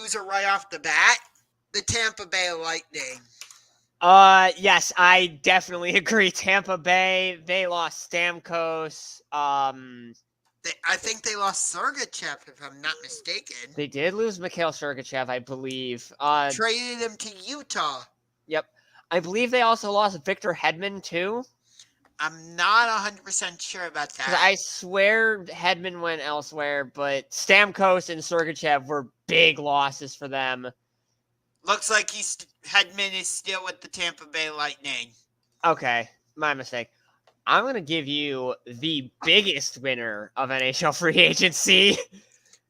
loser right off the bat? The Tampa Bay Lightning. Yes, I definitely agree. Tampa Bay, they lost Stamkos. I think they lost Sergachev, if I'm not mistaken. They did lose Mikhail Sergachev, I believe. Traded him to Utah. Yep. I believe they also lost Victor Hedman, too. I'm not 100% sure about that. I swear Hedman went elsewhere, but Stamkos and Sergachev were big losses for them. Looks like Hedman is still with the Tampa Bay Lightning. Okay, my mistake. I'm going to give you the biggest winner of NHL Free Agency.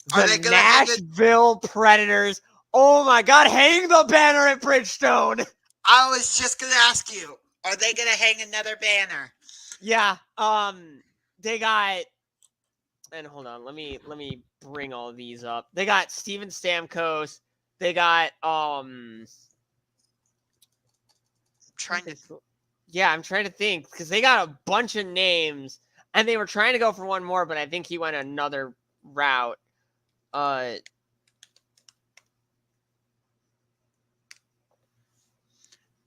The Nashville Predators. Oh my God, hang the banner at Bridgestone. I was just going to ask you, are they going to hang another banner? Yeah, they got, and hold on, let me bring all of these up. They got Steven Stamkos. They got I'm trying to think because they got a bunch of names and they were trying to go for one more, but I think he went another route.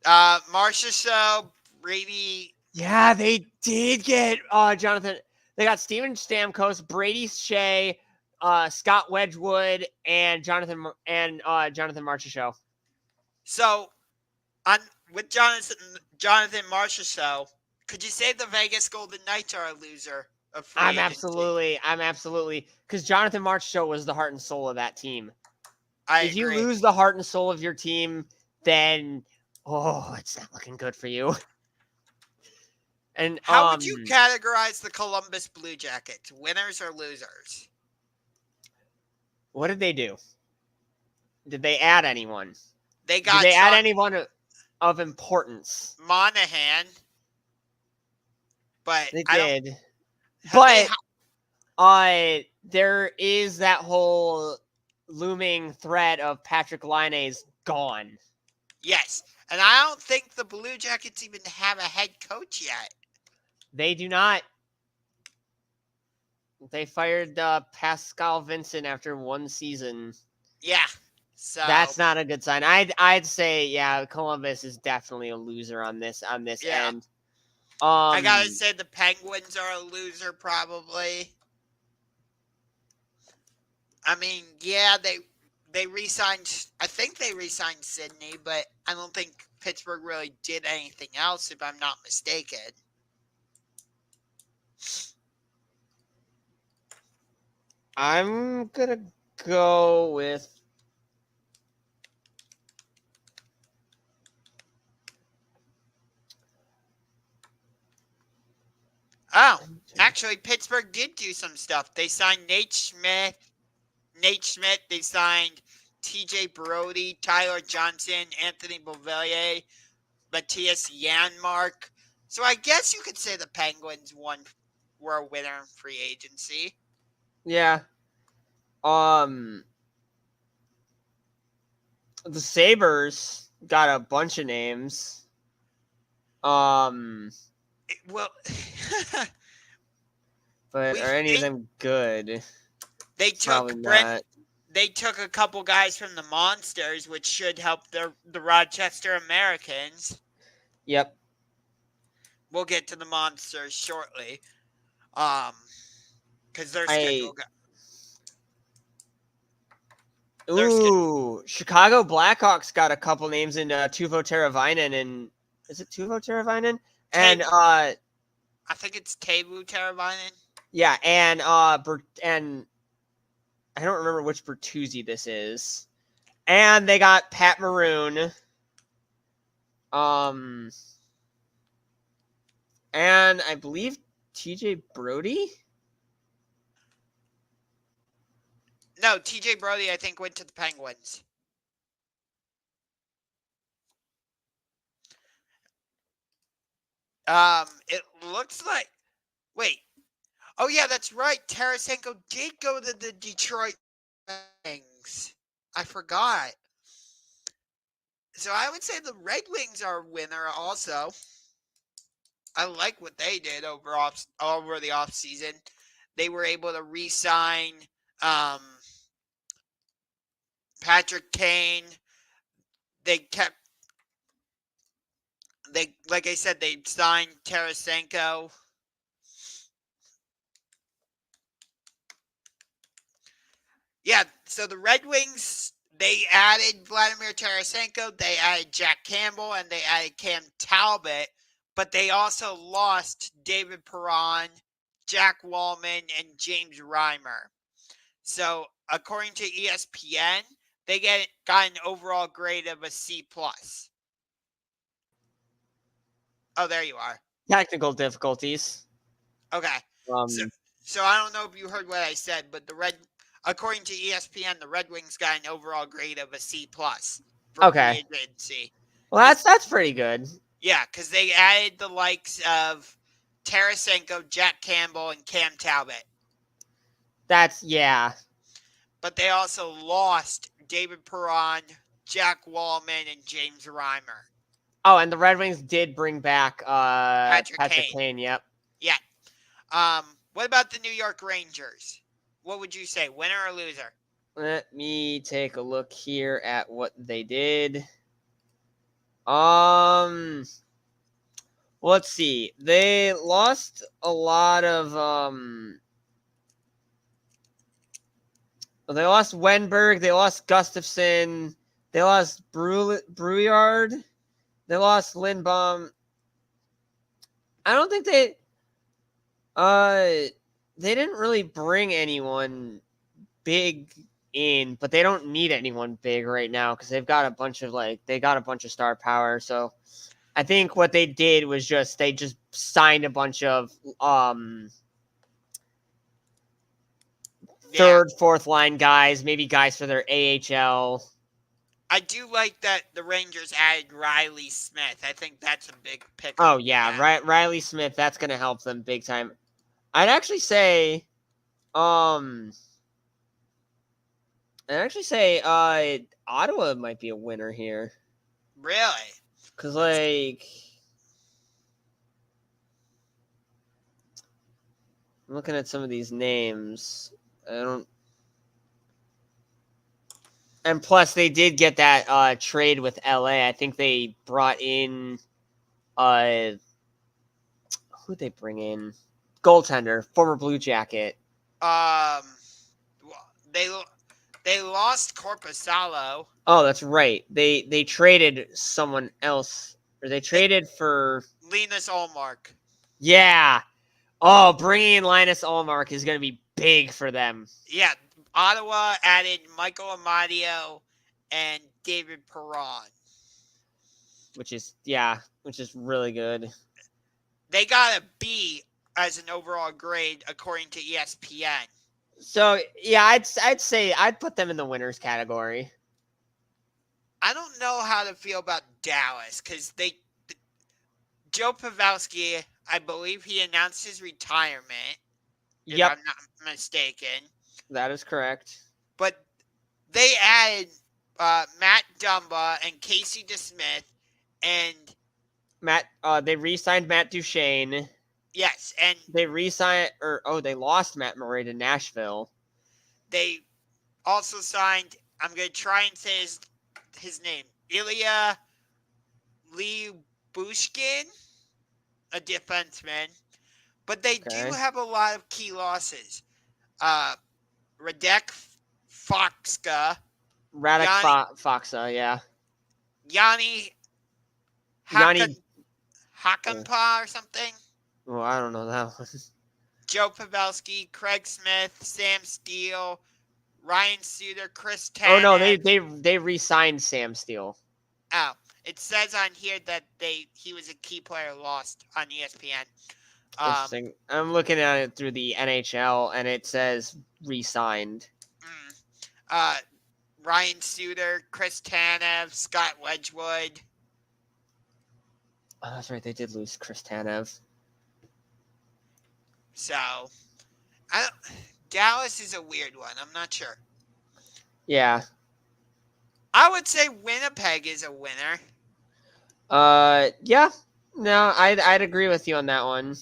Marchessault, Brady. Yeah, they did get Jonathan. They got Steven Stamkos, Brady Shea, Scott Wedgwood, and Jonathan Marchessault. So, with Jonathan Marchessault, could you say the Vegas Golden Knights are a loser of free agency? I'm absolutely, because Jonathan Marchessault was the heart and soul of that team. If you lose the heart and soul of your team, then it's not looking good for you. And how would you categorize the Columbus Blue Jackets? Winners or losers? What did they do? Did they add anyone? Did they add anyone of importance? Monahan. But they did. But there is that whole looming threat of Patrick Laine's gone. Yes. And I don't think the Blue Jackets even have a head coach yet. They do not. They fired Pascal Vincent after one season. Yeah. So that's not a good sign. I'd say, yeah, Columbus is definitely a loser on this end. I gotta say the Penguins are a loser probably. I mean, yeah, they re-signed. I think they re-signed Sidney, but I don't think Pittsburgh really did anything else, if I'm not mistaken. I'm gonna go with. Oh, actually, Pittsburgh did do some stuff. They signed Nate Schmidt. They signed T.J. Brody, Tyler Johnson, Anthony Beauvillier, Matthias Janmark. So I guess you could say the Penguins were a winner in free agency. Yeah. The Sabres got a bunch of names. Well, but are any of them good? They took They took a couple guys from the Monsters, which should help the Rochester Americans. Yep. We'll get to the Monsters shortly. Because their schedule Chicago Blackhawks got a couple names in Teuvo Teravainen and is it Teuvo Teravainen? And I think it's Teuvo Teravainen. Yeah, and I don't remember which Bertuzzi this is. And they got Pat Maroon. And I believe TJ Brody? No, TJ Brody, I think, went to the Penguins. It looks like. Wait. Oh, yeah, that's right. Tarasenko did go to the Detroit Wings. I forgot. So I would say the Red Wings are a winner also. I like what they did over the offseason. They were able to re-sign Patrick Kane. They like I said, they signed Tarasenko. Yeah, so the Red Wings, they added Vladimir Tarasenko, they added Jack Campbell, and they added Cam Talbot, but they also lost David Perron, Jack Wallman, and James Reimer. So according to ESPN, they got an overall grade of a C+. Oh, there you are. Technical difficulties. Okay. So I don't know if you heard what I said, but according to ESPN, the Red Wings got an overall grade of a C+ for free agency. Well, that's pretty good. Yeah, because they added the likes of Tarasenko, Jack Campbell, and Cam Talbot. Yeah. But they also lost David Perron, Jack Wallman, and James Reimer. Oh, and the Red Wings did bring back Patrick Kane. Yep. Yeah. What about the New York Rangers? What would you say, winner or loser? Let me take a look here at what they did. Let's see. They lost a lot of they lost Wenberg, they lost Gustafson, they lost Brouillard, they lost Lindbaum. I don't think they didn't really bring anyone big in, but they don't need anyone big right now because they've got a bunch of star power. So I think what they did was they just signed a bunch of third, fourth line guys, maybe guys for their AHL. I do like that the Rangers added Riley Smith. I think that's a big pick. Oh yeah, Riley Smith. That's gonna help them big time. I'd actually say, Ottawa might be a winner here. Really? Because like, I'm looking at some of these names. And plus, they did get that trade with LA. I think they brought in who'd they bring in? Goaltender, former Blue Jacket. They lost Korpisalo. Oh, that's right. They traded someone else, or they traded for Linus Ullmark. Yeah. Oh, bringing in Linus Ullmark is going to be big for them. Yeah, Ottawa added Michael Amadio and David Perron. Which is really good. They got a B as an overall grade according to ESPN. So, yeah, I'd say I'd put them in the winners category. I don't know how to feel about Dallas because Joe Pavelski, I believe he announced his retirement. Yep. If I'm not mistaken. That is correct. But they added Matt Dumba and Casey DeSmith and they re-signed Matt Duchene. Yes, and they they lost Matt Murray to Nashville. They also signed, I'm going to try and say his name, Ilya Lyubushkin, a defenseman. But they do have a lot of key losses. Radek Faksa. Faksa, yeah. Yanni Hakanpää or something. Oh, I don't know that one. Joe Pavelski, Craig Smith, Sam Steele, Ryan Suter, Chris Tanev. Oh no, they re-signed Sam Steele. Oh, it says on here that he was a key player lost on ESPN. Interesting. I'm looking at it through the NHL, and it says re-signed. Ryan Suter, Chris Tanev, Scott Wedgwood. Oh, that's right. They did lose Chris Tanev. So, Dallas is a weird one. I'm not sure. Yeah. I would say Winnipeg is a winner. Yeah. No, I'd agree with you on that one.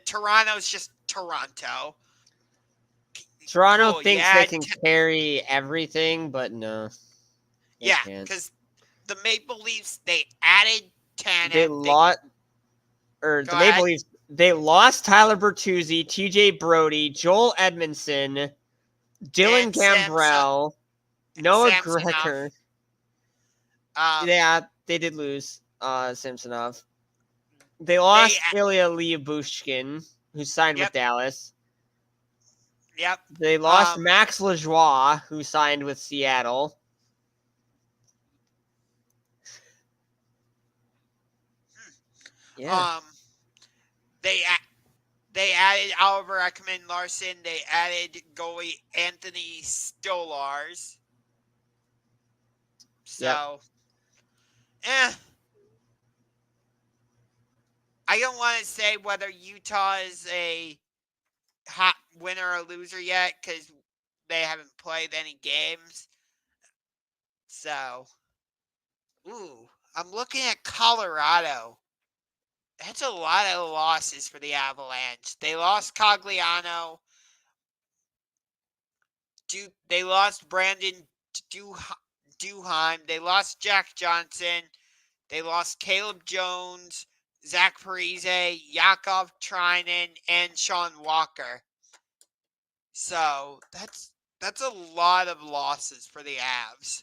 Toronto's just Toronto. Toronto Well, thinks they can carry everything, but no. Yeah, can't. because the Maple Leafs, they added Tanev. They lost, or the Maple Leafs, they lost Tyler Bertuzzi, TJ Brody, Joel Edmondson, Dylan Gambrell, Noah Grecker. Yeah, they did lose Samsonov. They lost Ilya Lyubushkin, who signed with Dallas. Yep. They lost Max Lajoie, who signed with Seattle. Yeah. They added Oliver Ekman-Larsson. They added goalie Anthony Stolarz. So, I don't want to say whether Utah is a hot winner or loser yet because they haven't played any games. So, I'm looking at Colorado. That's a lot of losses for the Avalanche. They lost Cogliano. They lost Brandon Duheim. They lost Jack Johnson. They lost Caleb Jones, Zach Parise, Yakov Treinen, and Sean Walker. So that's a lot of losses for the Avs.